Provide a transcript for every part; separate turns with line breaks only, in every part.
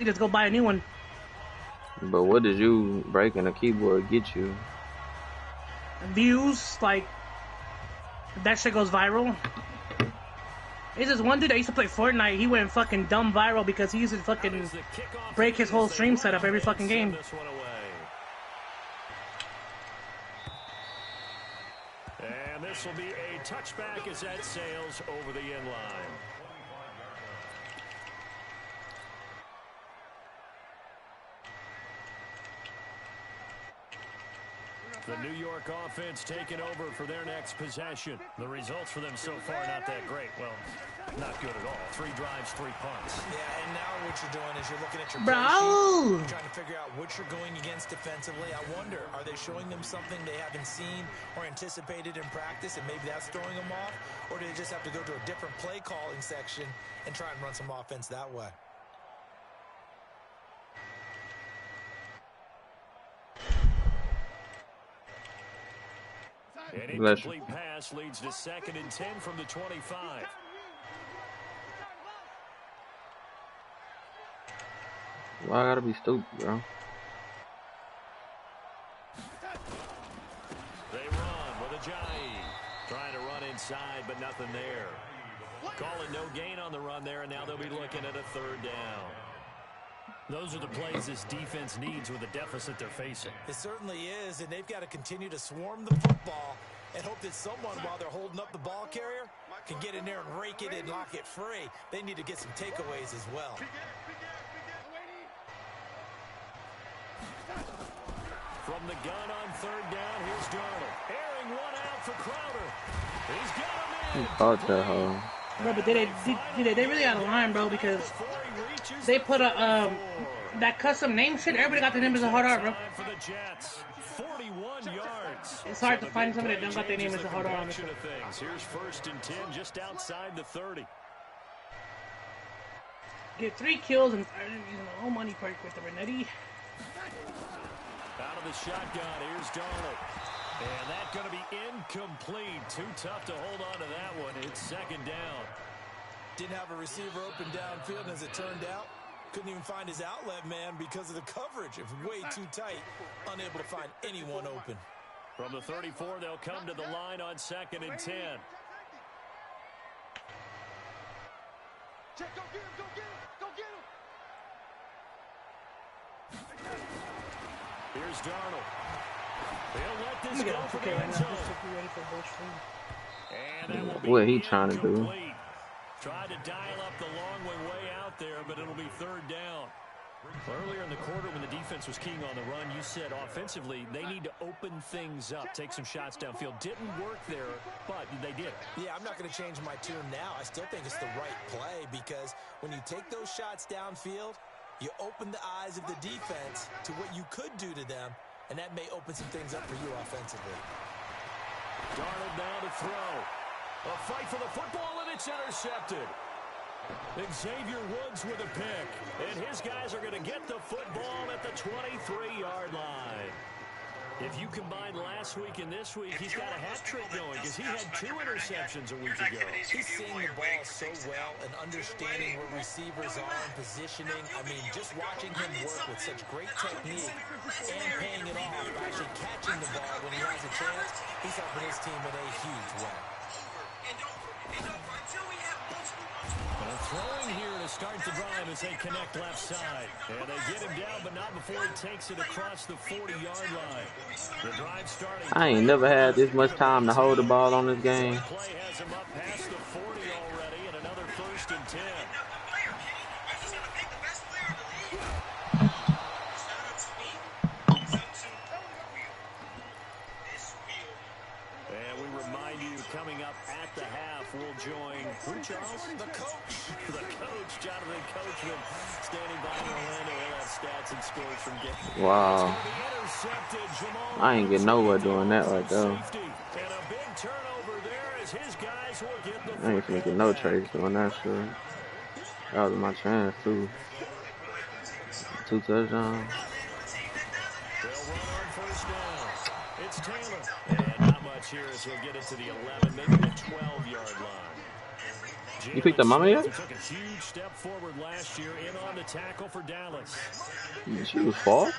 You just go buy a new one.
But what did you breaking a keyboard get you?
Views, like, that shit goes viral. There's this one dude that used to play Fortnite. He went fucking dumb viral because he used to fucking break his whole stream setup every fucking game.
And this will be a touchback as that sails over the end line. The New York offense taking over for their next possession. The results for them so far not that great. Well, not good at all. 3 drives, 3 punts.
Yeah, and now what you're doing is you're looking at your
bro,
trying to figure out what you're going against defensively. I wonder, are they showing them something they haven't seen or anticipated in practice, and maybe that's throwing them off? Or do they just have to go to a different play calling section and try and run some offense that way?
An incomplete pass leads to 2nd and 10 from the 25.
Why I gotta be stupid, bro?
They run with Ajayi. Trying to run inside, but nothing there. Calling no gain on the run there, and now they'll be looking at a 3rd down. Those are the plays this defense needs with the deficit they're facing.
It certainly is, and they've got to continue to swarm the football and hope that someone, while they're holding up the ball carrier, can get in there and rake it and lock it free. They need to get some takeaways as well.
From the gun on 3rd down, here's Darnold. Airing one out for Crowder. He's got him in.
He caught that hole.
Bro, but they really out of line, bro, because they put a that custom name shit. Everybody got their name as a hard R, bro.
For the Jets, 41 yards.
It's hard to find somebody that don't got their name as a hard R on this.
Here's 1st and 10, just outside the 30.
Get 3 kills and using the whole money perk with the Renetti.
Out of the shotgun, here's Darnold. And that's going to be incomplete. Too tough to hold on to that one. It's 2nd down.
Didn't have a receiver open downfield, and as it turned out, couldn't even find his outlet man because of the coverage. It was way too tight. Unable to find anyone open.
From the 34, they'll come to the line on 2nd and 10.
Go get him, go get him, go get him.
Here's Darnold. They'll let this go for the end zone. And that will be
what he trying to do?
Tried to dial up the long way out there, but it'll be 3rd down. Earlier in the quarter when the defense was keying on the run, you said offensively they need to open things up, take some shots downfield. Didn't work there, but they did.
Yeah, I'm not going to change my tune now. I still think it's the right play because when you take those shots downfield, you open the eyes of the defense to what you could do to them, and that may open some things up for you offensively.
Darnold now to throw. A fight for the football, and it's intercepted. Xavier Woods with a pick. And his guys are going to get the football at the 23-yard line. If you combine last week and this week, he's got a hat trick going because he had 2 interceptions a week ago.
He's seeing the ball so well and understanding where receivers are and positioning. I mean, just watching him work with such great technique and paying it off by actually catching the ball when he has a chance, he's helping his team in a huge way.
Throwing here to start the drive as they connect left side. And they get him down, but not before he takes it across the 40-yard line. The drive starting.
I ain't never had this much time to hold the ball on this game.
The play has him up past the 40 already, and another 1st and 10. And we remind you, coming up at the half, we'll join who, Charles?
The coach.
The coach, Jonathan Coachman, standing by in Orlando. He'll have stats and scores from game.
Wow. I ain't getting nowhere doing that right there.
And a big turnover there as his guys will get the
I ain't finna get no trades doing that shit. That was my chance too. 2 touchdowns.
They'll run on 1st down. It's Taylor. And not much here as he'll get it to the 11, maybe the 12-yard line.
You picked up Mama yet?
Took a huge step forward last year in on the tackle for Dallas.
She was far.
On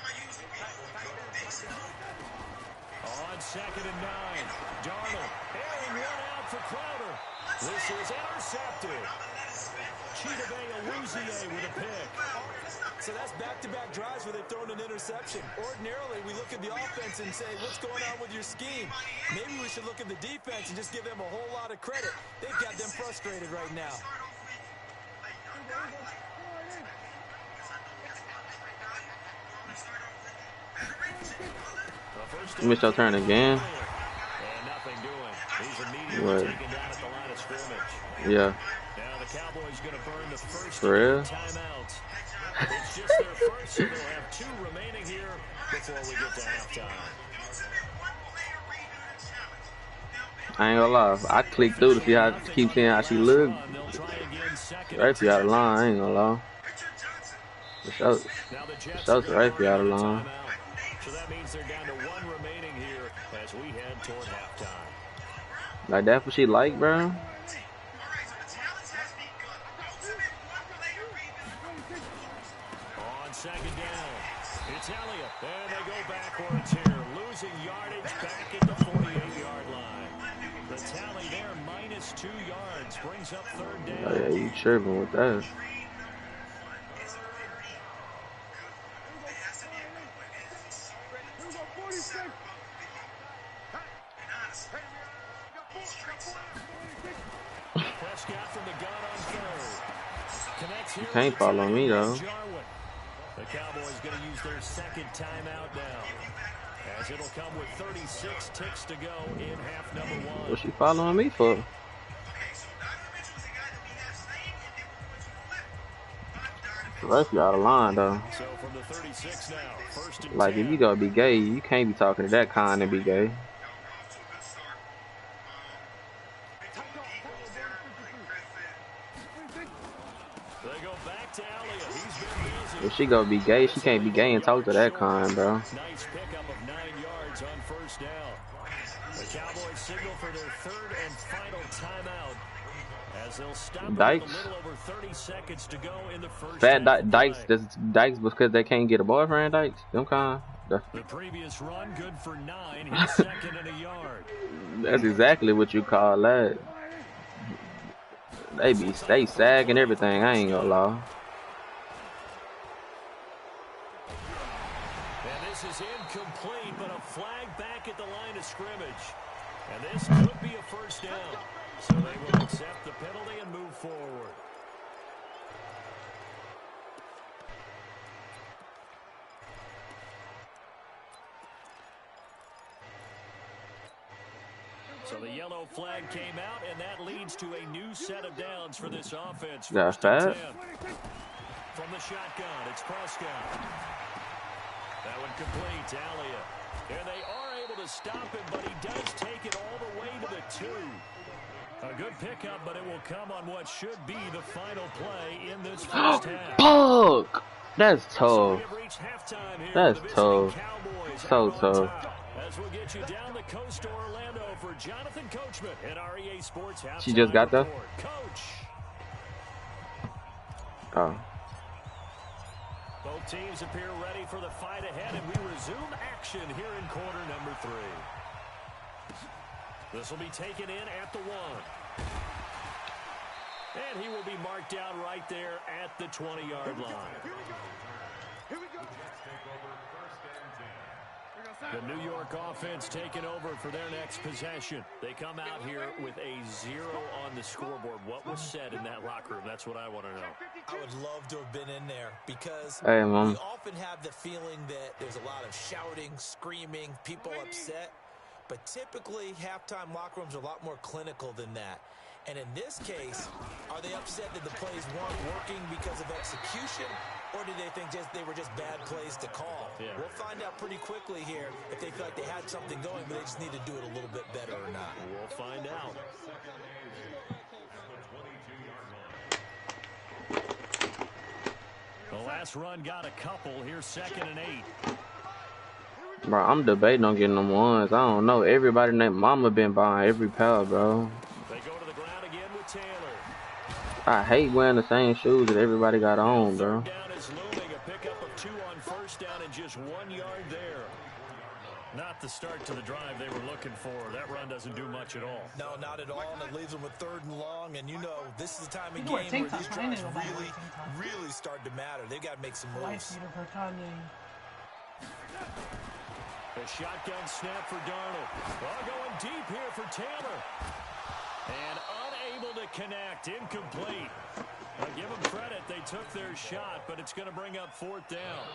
2nd and 9, Darnold airing one out for Crowder. This is intercepted. Chidobe Awuzie with a pick.
So that's back-to-back drives where they've thrown an interception. Ordinarily, we look at the offense and say, what's going on with your scheme? Maybe we should look at the defense and just give them a whole lot of credit. They've got them frustrated right now.
You missed your turn again.
And nothing doing. He's immediately
What?
taken down at the line of scrimmage.
Yeah.
Now the Cowboys going to burn the first
For real?
timeout. It's just their first, so they'll have 2 remaining here before we get to halftime.
I ain't gonna lie. I clicked through to see how keep seeing how she looked.
They'll try again second.
Right out of line. I ain't gonna lie.
Now the Jets
That's
are
right
gonna
out of
burn the
line.
timeout. So that means they're down to 1 remaining here as we head toward halftime.
Like that's what she like, bro.
On 2nd down, it's Elliott, and they go backwards here, losing yardage back at the 48-yard line. The tally there, -2 yards, brings up 3rd down.
Oh, yeah, you tripping with that.
Prescott from the gun on 3rd. Connects here
You can't
with
follow me, though.
Jarwin. The Cowboys going to use their 2nd timeout now, as it'll come with 36 ticks to go in half number 1.
What's she following me for? Right out of line, though.
So from the 36 now, 1st and
Like,
10.
if you gonna be gay, you can't be talking to that kind and be gay.
They go back to Elliott. He's been busy.
If she gonna be gay, she can't be gay and talk to that kind, bro.
Nice pickup of 9 yards on 1st down. The Cowboys signal for their 3rd and final timeout, as they'll stop it with
Dykes.
a little over 30 seconds to go in the first
Fat
half of
Dykes,
play.
Dykes because they can't get a boyfriend, Dykes? Them kind?
The previous run good for 9. His 2nd and a yard.
That's exactly what you call that. They sag and everything, I ain't gonna lie.
And this is incomplete, but a flag back at the line of scrimmage. And this could be a 1st down. So they will accept the penalty and move forward. So the yellow flag came out, and that leads to a new set of downs for this offense.
That's
1st and
fast.
10. From the shotgun, it's Prescott. That one complete to Elliott. And they are able to stop him, but he does take it all the way to the 2. A good pickup, but it will come on what should be the final play in this first half.
Fuck! That's
So
tough.
we have reached halftime here.
That's
The visiting
tough.
Cowboys
So
are on
tough.
top. As we'll get you down the coast to Orlando for Jonathan Coachman at REA Sports Halftime
She just got there?
Report. Coach.
Oh.
Both teams appear ready for the fight ahead, and we resume action here in quarter number 3. This will be taken in at the 1. And he will be marked down right there at the 20-yard line.
Here we go.
The New York offense taking over for their next possession. They come out here with a 0 on the scoreboard. What was said in that locker room? That's what I want to know.
I would love to have been in there because
Hey, Mom.
we often have the feeling that there's a lot of shouting, screaming, people upset. But typically, halftime locker rooms are a lot more clinical than that. And in this case, are they upset that the plays weren't working because of execution? Or do they think they were just bad plays to call?
Yeah.
We'll find out pretty quickly here if they feel like they had something going, but they just need to do it a little bit better or not.
We'll find out. The last run got a couple. Here's 2nd and 8.
Bro, I'm debating on getting them ones. I don't know. Everybody named Mama been buying every pair, bro.
They go to the ground again with Taylor.
I hate wearing the same shoes that everybody got on, bro.
Third down is looming. A pickup of 2 on first down and just 1 yard there. Not the start to the drive they were looking for. That run doesn't do much at all.
No, not at all, and it leaves them with 3rd and long, and you know, this is the time of game where these drives really start to matter. They've got to make some moves.
The shotgun snap for Darnold. Well, going deep here for Taylor. And unable to connect. Incomplete. I give them credit. They took their shot, but it's going to bring up 4th down.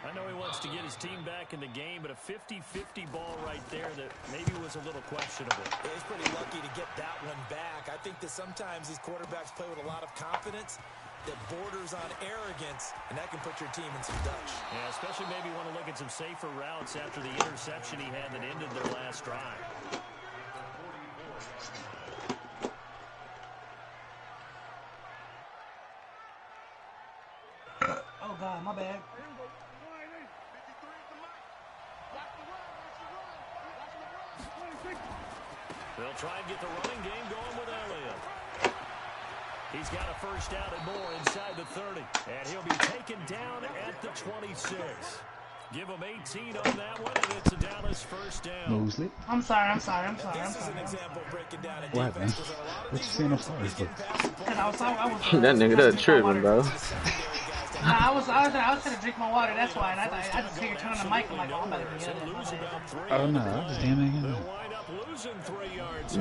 I know he wants to get his team back in the game, but a 50-50 ball right there that maybe was a little questionable.
Yeah, he's pretty lucky to get that one back. I think that sometimes these quarterbacks play with a lot of confidence that borders on arrogance, and that can put your team in some Dutch.
Yeah, especially maybe want to look at some safer routes after the interception he had that ended their last drive.
Oh, God, my bad.
They'll try and get the running game going with Elliott. He's got a first down and more inside the 30. And he'll be taken down at the 26. Give him 18 on that one, and it's a Dallas first down.
Mosley.
I'm sorry.
This is an example of breaking down a
What happened?
defense.
What you saying? I'm sorry for?
That nigga that tripping, bro.
I was trying to drink my water. That's why. And I just figured turn on the mic. I'm like, oh, I'm about to be yelled at.
Oh no, I just damn again.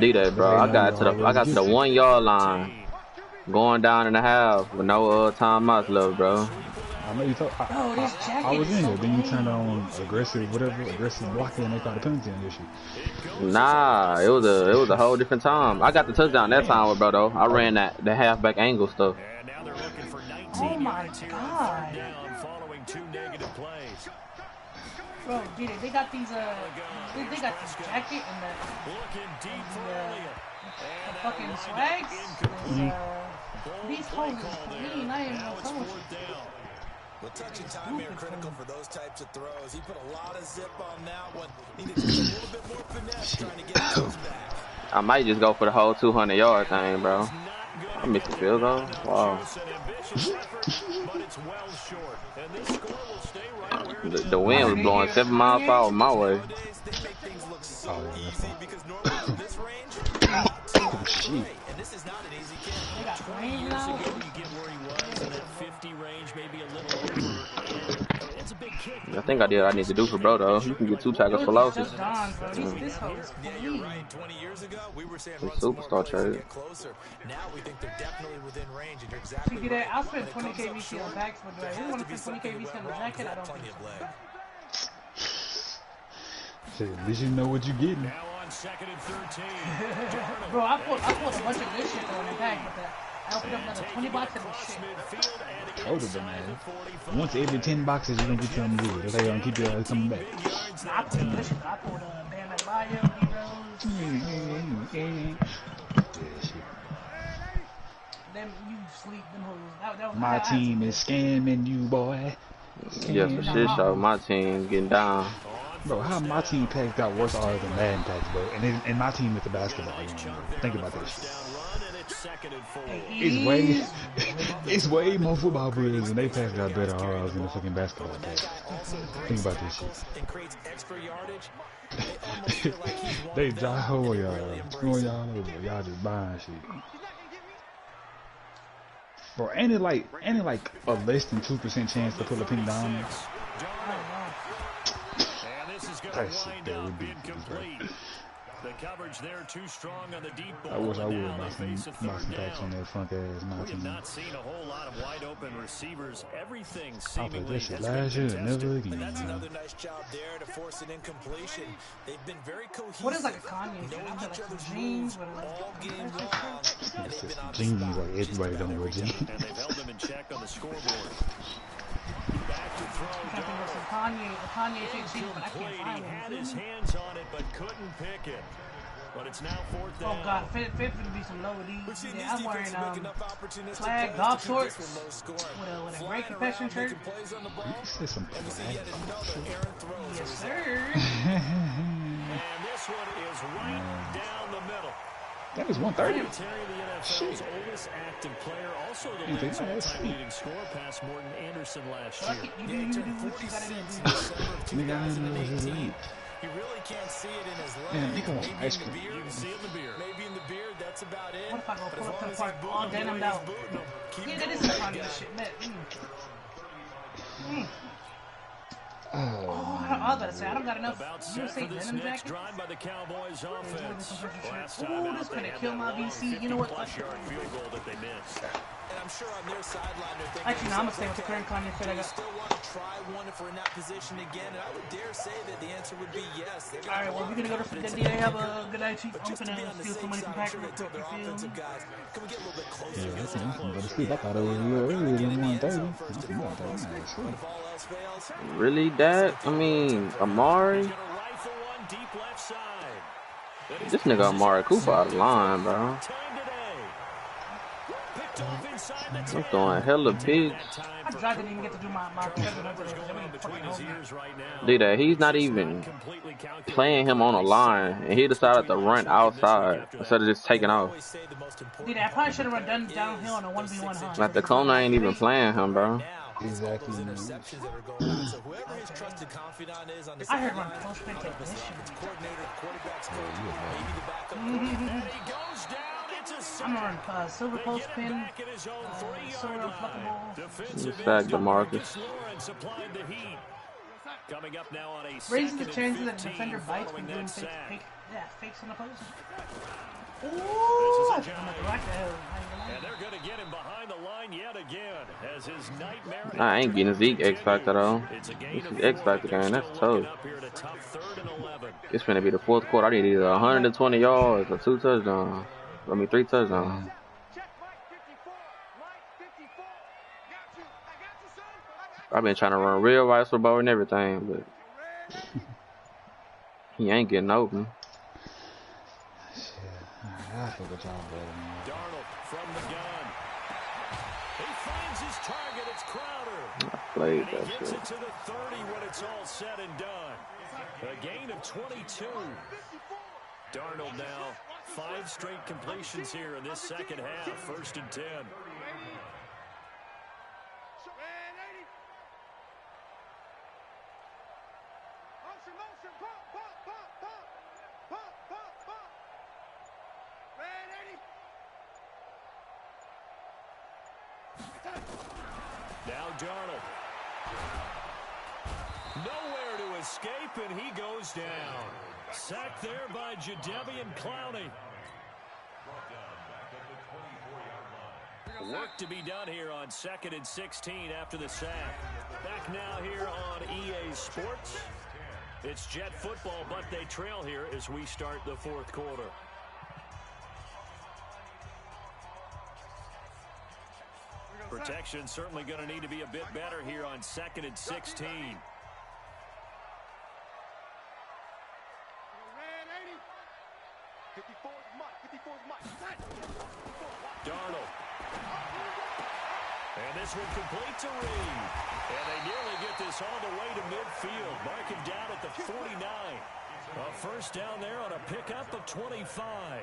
D-Day, bro. I got to the 1 yard line. Going down in the half with no timeouts left, bro.
I know you thought I was in here. Then you turned on aggressive blocking, and they called a penalty on your shit.
Nah, it was a whole different time. I got the touchdown that time with bro though. I ran the halfback angle stuff.
And now they're looking for 19
Oh my
yards here on
God.
3rd down following 2 negative plays.
Bro, dude, they got these they got this jacket and
Looking deep for Elliott.
the fucking swags. These hoes is clean. I ain't no toast.
Well, touch and time here critical for those types of throws. He put a lot of zip on that one. Needed just a little bit more finesse trying to get his toes back.
I might just go for the whole 200-yard thing, bro. I missed the field goal. Wow. The wind was blowing 7 miles per hour my way.
And this is not an easy game.
20 years ago, you get where he was in that 50 range, maybe a little over. It's a big kick.
I think I did what I need to do for bro though. You can get 2 tackles for losses.
This hoe is
Yeah, you're right. 20 years ago, we were saying
It's
run some more
superstar
plays and
trade.
get closer. Now we think they're definitely within range, and you're exactly
See,
right.
I'll spend
When it
20K
comes
VC
up
on
short,
backs, but
there
I
has
didn't want
to
to
be
spend 20K
something
VC on the
went wrong.
jacket. I
He's
don't
got
think
plenty of leg.
Shit, at least you know what you're getting.
Now on 2nd and 13.
Bro, I pulled a bunch of good shit on the back, but I opened up another 20 boxes of shit.
Told her, man. Once every 10 boxes, you're gonna get something good. That's how you're gonna keep your ass coming back.
I pulled good shit. I pulled Bam Adebayo, Heroes. Them, you sleep, them hoes. That was
My team is scamming you, boy.
Yeah, for shit show. My team getting down.
Bro, how my team packs got worse odds than Madden packs, bro? And my team is the basketball. You know, think about that shit. It's way more football players and they packs got better odds than the fucking basketball packs. Think about this shit. They dry hole y'all, screwing y'all over. Y'all just buying shit. Bro, ain't it like a less than 2% chance to pull a pink diamond? That shit there would be incomplete.
The coverage there too strong on the deep ball.
I wish I would
Now
buy
they face a
some
third
packs on
down.
that funk ass my
We have
team.
not seen a whole lot of wide open receivers. Everything
I played
seemingly
that shit
has been
last year and never
contested.
again.
That's
Man.
another nice job there to force an incompletion. They've been very cohesive.
What is like a Kanye?
knowing
I feel
each
like
other's
some jeans
moves
with
all game long.
It's
And they've
just
been on the
jeans
spot.
like everybody don't wear jeans.
And they've held them in check on the scoreboard. Back to throw.
I think it was some Kanye shit jeans, but I can't
Incomplete.
find
He had
it.
his hands on it, but couldn't pick it. But it's now 4th down.
Oh god, fit would be some lower
We've
D's.
seen
Yeah,
these
I'm wearing
defenses make enough opportunistic
flag
plays
golf
to keep this
shorts
one low scoring.
with a
Flying
great confession
around,
shirt.
making plays on the ball.
You said some
And we see yet
flag.
another errant throw as a
Yes,
result.
sir.
And this one is right down the middle.
That was 130.
Terry, the NFL's oldest active player, also the league's all-time leading scorer, past Morton Anderson last year.
He turned 46 in December of 2018. You really can't see it in his leg.
Maybe in the
beard. You can see it in the beard. Maybe in the beard, that's about it.
What if I go
But
pull
as
up
long
to
as
the park
he's
all
booting
denimed
the way
out?
he's booting him, keep
Yeah,
doing
that is
what
some
you
funny
got.
shit, man. Oh, I was about to say, I don't got enough.
About
You
set for
say
this
denim
next
jacket?
drive by the Cowboys offense. Last time
Ooh,
out,
this
they
gonna
had
kill
that
my
long
VC. You know what?
50-plus-yard field goal that they missed.
And I'm sure on their sideline they're thinking,
Actually, no, I'm gonna stay with the current Kanye fit I
do you
got.
still want to try one if we're in that position again? And I would dare say that the answer would be yes.
Alright, well, we're gonna go to the day. Have a good night, Chief. I'm
Just to be
gonna
on the
steal
safe
some money
side,
from
I'm
Packer
sure
real
they told
quick.
their
You feel
offensive
me?
guys, can we get a little bit closer?
Yeah, that's it. I'm gonna go to sleep. I thought it was a little earlier than 1:30.
If all else fails,
Really, Dad? I mean, Amari?
He's gonna rifle one deep left side.
This nigga Amari Cooper out of line, bro.
Time today. Picked off inside the 10.
I'm throwing hella pigs.
I tried to even get to do my
Numbers going on between his ears right now.
D-Day, he's not even
Completely calculated.
playing him on a line, and he decided to run outside instead of just taking off.
always say the most important
Dude, I probably should have run downhill on a 1v1 hunt.
Like the Kona ain't even playing him, bro.
now is all
Exactly.
those interceptions that are going on. So whoever his trusted confidant is on the
I heard
sideline,
run post spin technician.
coordinator, quarterback's coach, maybe the backup quarterback.
And he goes down. It's a sack.
I'm gonna run silver
They
post
get it
spin.
back at his own 3-yard
silver
line.
fuckable.
Defensive
Sack
end
DeMarcus.
Lawrence applied the heat. Coming up now on a
Raises the
second
chances
and
that the
15
defender bites
following
from doing
that sack.
fakes on the post.
This
Ooh,
is
I
a
think I'm
giant.
gonna direct that.
And they're going to get him behind the line yet again as his nightmare.
I ain't getting Zeke X Factor though.
It's a
This
gain
is
of
X
4,
Factor
but they're
game. That's
still looking
tough.
up here at a tough 3rd and 11.
It's finna be the fourth quarter. I need either 120 yards or 2 touchdowns. I mean 3 touchdowns.
Check Mike 54. Mike 54. Got you. I got you, son.
I've been trying to run real wide football and everything, but he ain't getting open.
Shit. I fuck with y'all, brother, man.
Darnold from the gun. He finds his target. It's Crowder.
I played
And he
that
gets
shit.
it to the 30 when it's all said and done. A gain of 22. Darnold now 5 straight completions here in this second half. 1st and 10.
Motion, pump, pump, pump, pump. Pump, pump, pump. Red 80.
Now Darnold. Nowhere to escape, and he goes down. Sacked there by Jadeveon Clowney. Work to be done here on 2nd and 16 after the sack. Back now here on EA Sports. It's Jet football, but they trail here as we start the 4th quarter. Protection certainly going to need to be a bit better here on 2nd and 16.
Red 80. 54 is Mike. 54 is Mike.
Darnold. And this one complete to Reed. And they nearly get this all the way to midfield. Mark him down at the 49. A first down there on a pickup of 25.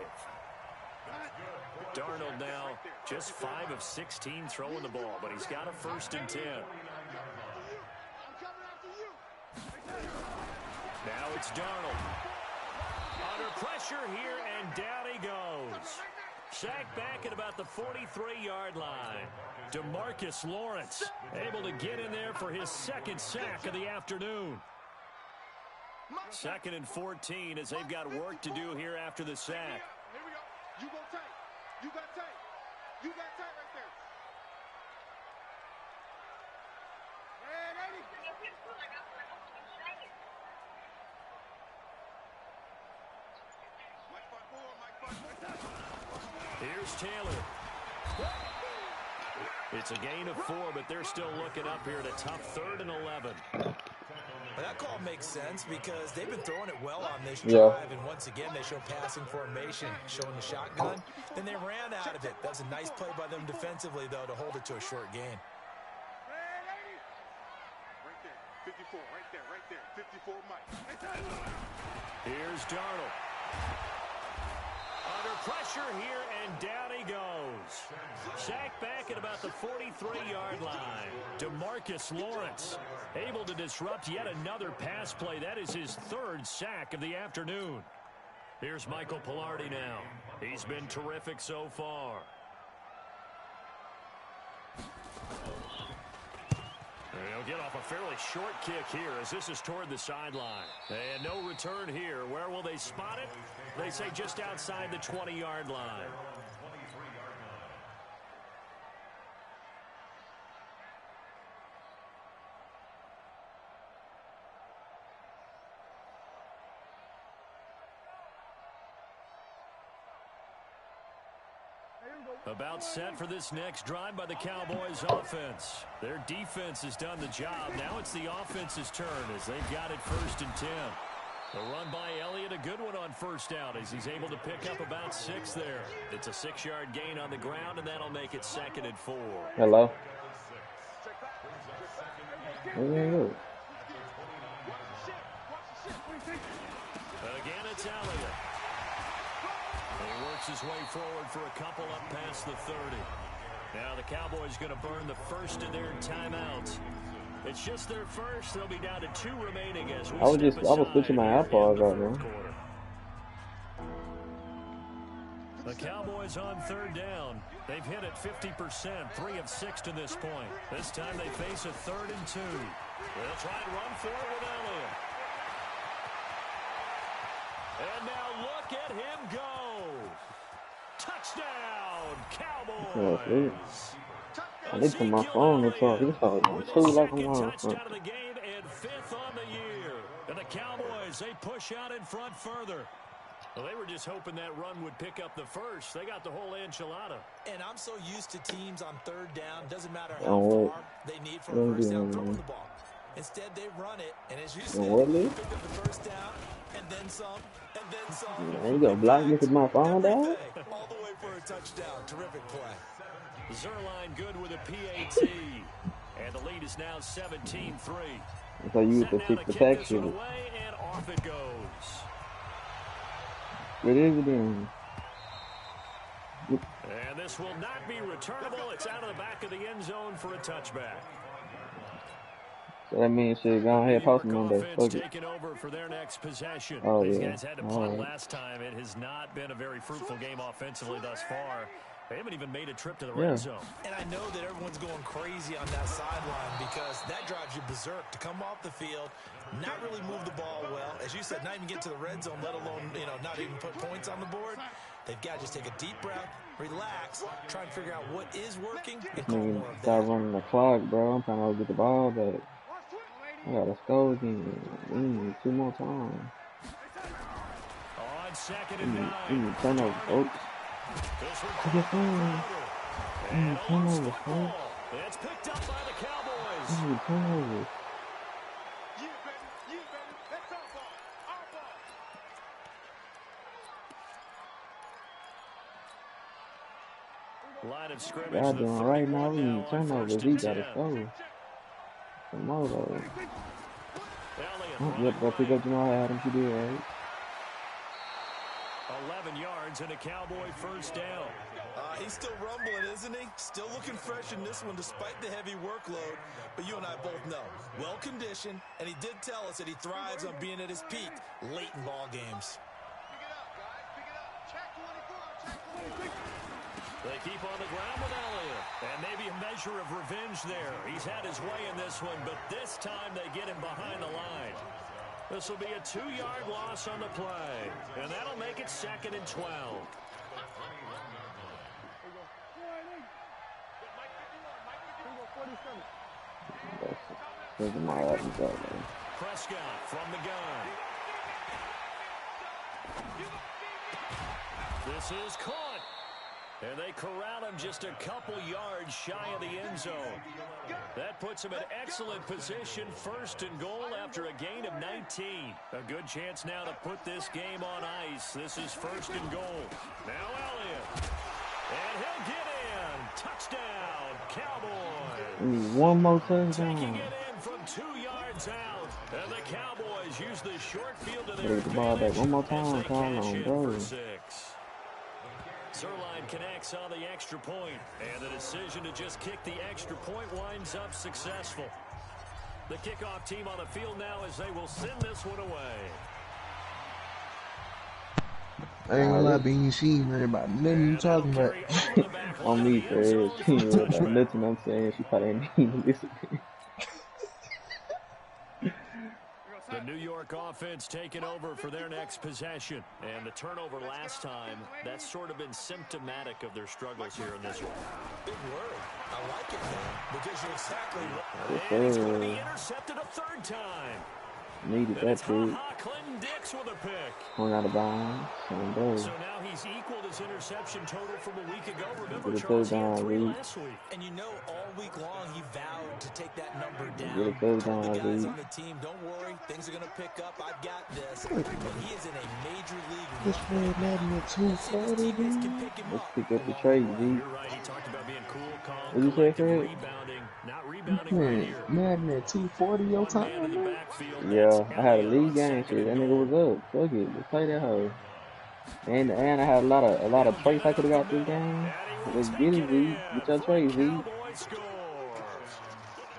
Darnold now just 5 of 16 throwing the ball, but he's got a 1st and 10. Now it's Darnold. Under pressure here, and down he goes. Sacked back at about the 43-yard line. DeMarcus Lawrence able to get in there for his 2nd sack of the afternoon. 2nd and 14 as they've got work to do here after the sack.
Here we go. You go tight. You got tight. You got tight right there. Red 80. Mike 54.
Here's Taylor. It's a gain of 4, but they're still looking up here at a tough 3rd and 11.
But that call makes sense because they've been throwing it well on this
Yeah.
drive, and once again they show passing formation, showing the shotgun. Then they ran out of it. That was a nice play by them defensively, though, to hold it to a short gain.
Red 80. Right there. 54. Right there. Right there. 54 Mike.
Here's Darnold. under pressure here, and down he goes. Sacked back at about the 43-yard line. DeMarcus Lawrence able to disrupt yet another pass play. That is his third sack of the afternoon. Here's Michael Palardy now. He's been terrific so far. He'll get off a fairly short kick here as this is toward the sideline. And no return here. Where will they spot it? They say just outside the 20-yard line. About set for this next drive by the Cowboys offense. Their defense has done the job. Now it's the offense's turn as they've got it 1st and 10. The run by Elliott, a good one on first down as he's able to pick up about 6 there. It's a 6-yard gain on the ground, and that'll make it 2nd and 4.
Hello.
Again, it's Elliott. He works his way forward for a couple up past the 30. Now the Cowboys going to burn the first of their timeouts. It's just their first. They'll be down to 2 remaining as we
I was switching my iPod right now.
The Cowboys on 3rd down. They've hit it 50%, 3 of 6 to this point. This time they face a 3rd and 2. They'll try and run for it with Elliott. And now look at him go. Touchdown, Cowboys.
I need to put my phone in front. He's talking too like I'm on.
Touchdown of the game and 5th on the year. And the Cowboys, they push out in front further. Well, they were just hoping that run would pick up the first. They got the whole enchilada.
And I'm so used to teams on 3rd down. Doesn't matter how far they need for a first down throwing the ball. Instead, they run it, and as you said, they pick up the first down, and then some, and then some.
You gonna block me with my phone down?
All the way for a touchdown. Terrific play.
Zerline good with a PAT. And the lead is now 17-3.
So you use the 6 protection.
And off it goes.
It is again.
And this will not be returnable. It's out of the back of the end zone for a touchback.
So that means shit, go ahead, post them on there.
Taking over for their next possession.
Oh,
These
yeah.
guys had to punt last time. It has not been a very fruitful game offensively thus far. They haven't even made a trip to the red zone.
And I know that everyone's going crazy on that sideline because that drives you berserk to come off the field, not really move the ball well. As you said, not even get to the red zone, let alone, not even put points on the board. They've got to just take a deep breath, relax, try and figure out what is working, and call more of that.
Start running the clock, bro. I'm trying to get the ball back. I gotta score again. We need 2 more times.
On 2nd and 9.
Turnover, folks.
And it's picked up by the Cowboys.
Turnover.
Line of scrimmage.
Y'all doing right now. We need turnovers. We gotta score. Some more though. Yep, go pick up Jamal Adams. You did right.
11 yards and a Cowboy first down.
He's still rumbling, isn't he? Still looking fresh in this one despite the heavy workload. But you and I both know, well-conditioned, and he did tell us that he thrives on being at his peak late in ball games.
They keep on the ground with Elliott. And maybe a measure of revenge there. He's had his way in this one, but this time they get him behind the line. This will be a 2-yard loss on the play. And that'll make it 2nd and 12. Prescott from the gun. This is caught. And they corral him just a couple yards shy of the end zone. That puts him in excellent position, 1st and goal after a gain of 19. A good chance now to put this game on ice. This is 1st and goal. Now Elliott. And he'll get in. Touchdown, Cowboys.
One more touchdown.
Taking it in from 2 yards out. And the Cowboys use the short field to their
the ball back one more time. Call on, bro.
Zerline connects on the extra point, and the decision to just kick the extra point winds up successful. The kickoff team on the field now as they will send this one away.
I ain't gonna lie, being she ain't worried about nothing you talking about.
On me, Fred. She ain't worried about nothing I'm saying. She probably ain't even listening.
The New York offense taking over for their next possession. And the turnover last time, that's sort of been symptomatic of their struggles here in this one.
Big word. I like it, man, because you're exactly right.
And he's going to be intercepted a third time.
Needed that too.
Clinton Dix with a pick.
Going out of bounds.
So now he's equaled his interception total from a week ago. Remember, Charles, he had 3 last week.
And you know, all week long he vowed to take that number down.
Get a first
Told
down,
the guys on the team, don't worry, things are going to pick up. I've got this. But he is in a major league.
This Fred Madden at 240, dude.
Let's pick up the trade, Z.
You're right. He talked about being cool, calm,
What you say, Fred?
rebounding, not rebounding right here.
Madden at 240 your time, man.
Yeah, I had a league game. Shit, that nigga was up. Fuck it, let's play that hoe. And I had a lot of traits I could have got this game. Let's get it, Z. Get your traits, Z.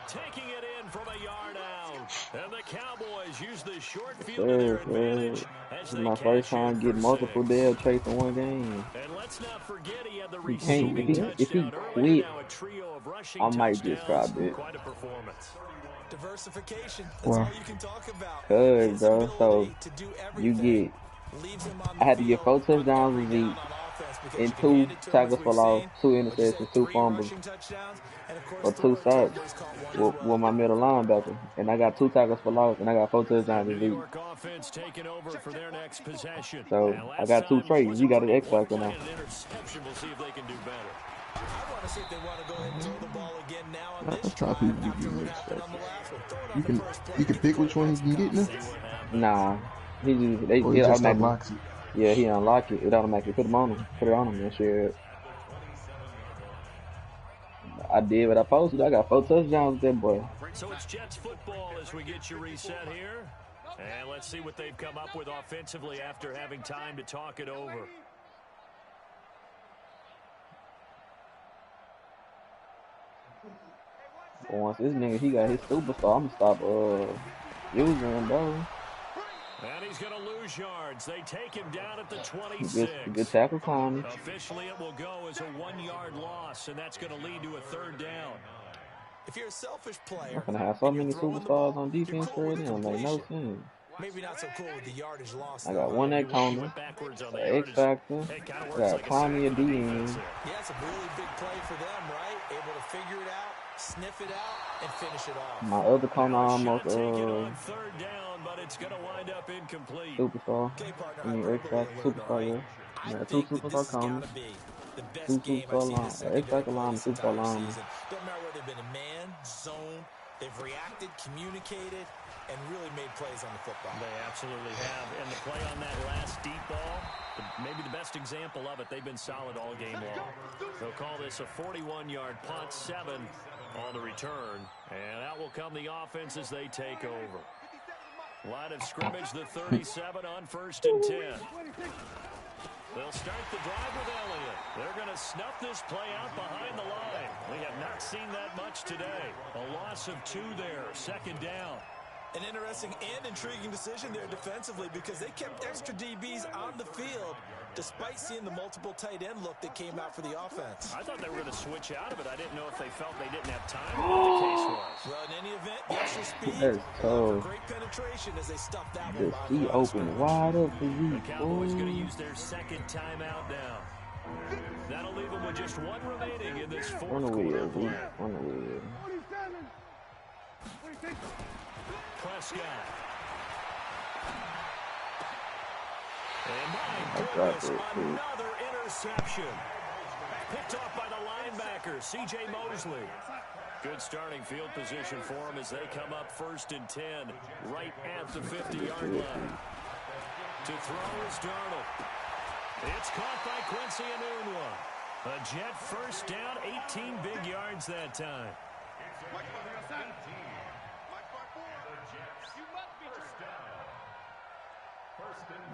Taking it in from a yard out. And the Cowboys use the short field to their advantage.
This is my first time getting multiple Dale traits in one game.
And let's not forget he had the
He can't, if he quit, I might just drop it.
Quite a performance.
Diversification. That's all you can talk about.
Cause, bro, so you get, I had to get 4 touchdowns with Zeke and 2 tackles for loss, 2 interceptions, 2 fumbles, or 2 sacks with my middle linebacker. And I got 2 tackles for loss, and I got 4 touchdowns with Zeke. So I got 2 traits. You got an X factor now.
That's try people to give you You can pick which one you can get now.
Nah, he
just
automatically
unlocks it.
Yeah, he unlocked it. It automatically put it on him and shit. I did what I posted. I got 4 touchdowns with that boy.
So it's Jets football as we get you reset here. And let's see what they've come up with offensively after having time to talk it over.
But once this nigga, he got his superstar, I'm gonna stop using him, bro.
And he's going to lose yards. They take him down at the 26.
Good tackle climbing.
Officially, it will go as a 1-yard loss, and that's going to lead to a 3rd down.
If you're a selfish player,
I'm gonna have so many superstars on defense already. It don't make no sense.
Maybe not so cool with the yardage loss.
I got 1 X corner, X factor, I got climbing a D in.
Yeah, it's a really big play for them, right? Able to figure it out, sniff it out, and finish it off.
My other corner almost
but it's going to wind up incomplete.
Superstar. I mean, X factor, superstar, yeah. I got 2 superstar corners. 2 superstar line, X factor line, superstar line.
Don't matter whether they've been a man, zone, they've reacted, communicated, and really made plays on the football.
They absolutely have. And the play on that last deep ball, maybe the best example of it, they've been solid all game long. They'll call this a 41-yard punt, 7 on the return. And out will come the offense as they take over. Line of scrimmage, the 37 on 1st and 10. They'll start the drive with Elliott. They're going to snuff this play out behind the line. We have not seen that much today. A loss of 2 there, 2nd down.
An interesting and intriguing decision there defensively because they kept extra DBs on the field despite seeing the multiple tight end look that came out for the offense.
I thought they were going to switch out of it. I didn't know if they felt they didn't have time or what the case was.
Well, in any event, the extra speed, great penetration as they stuffed that one.
He opened wide up for you.
The Cowboys going to use their 2nd timeout now. That'll leave them with just 1 remaining in this 4th quarter play. Prescott. And my goodness, another interception. Picked off by the linebacker, C.J. Mosley. Good starting field position for him as they come up 1st and 10, right at the 50-yard line. To throw is Darnold. It's caught by Quincy Enunwa. A Jet 1st down, 18 big yards that time.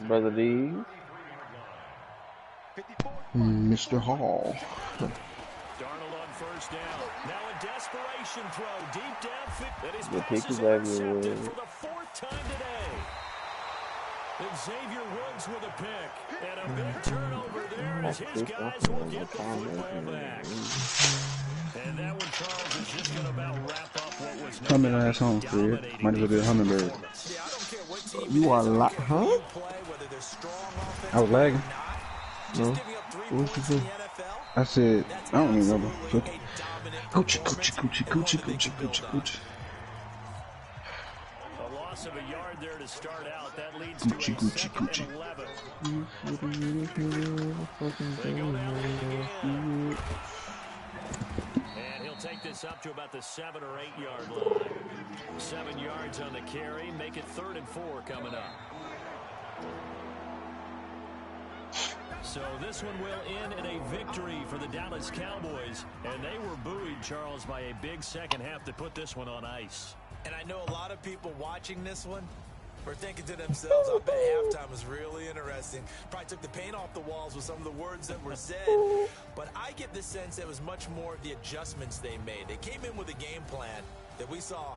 Brother D.
54.
Mr. Hall.
Darnold on first down. Now a desperation throw deep downfield. And his
The
pass
pick
is
is over
intercepted
with.
for the 4th time today. Xavier Woods with a pick. And a big turnover there as his guys will get the football back. And that one, Charles, is just going to about wrap up what was
Coming ass home, Fred. Might as well be a hummingbird.
You are huh?
I was lagging.
No. What you say?
I said, I don't even remember. Coochie, coochie, coochie, coochie, coochie, coochie, coochie.
A loss of a yard there to start out. That leads
Coochie,
to a
coochie,
2nd
coochie.
and 11. They go now again. And he'll take this up to about the 7 or 8 yard line. 7 yards on the carry. Make it 3rd and 4 coming up. So this one will end in a victory for the Dallas Cowboys. And they were buoyed, Charles, by a big second half to put this one on ice.
And I know a lot of people watching this one were thinking to themselves, I bet halftime was really interesting. Probably took the paint off the walls with some of the words that were said. But I get the sense it was much more the adjustments they made. They came in with a game plan that we saw.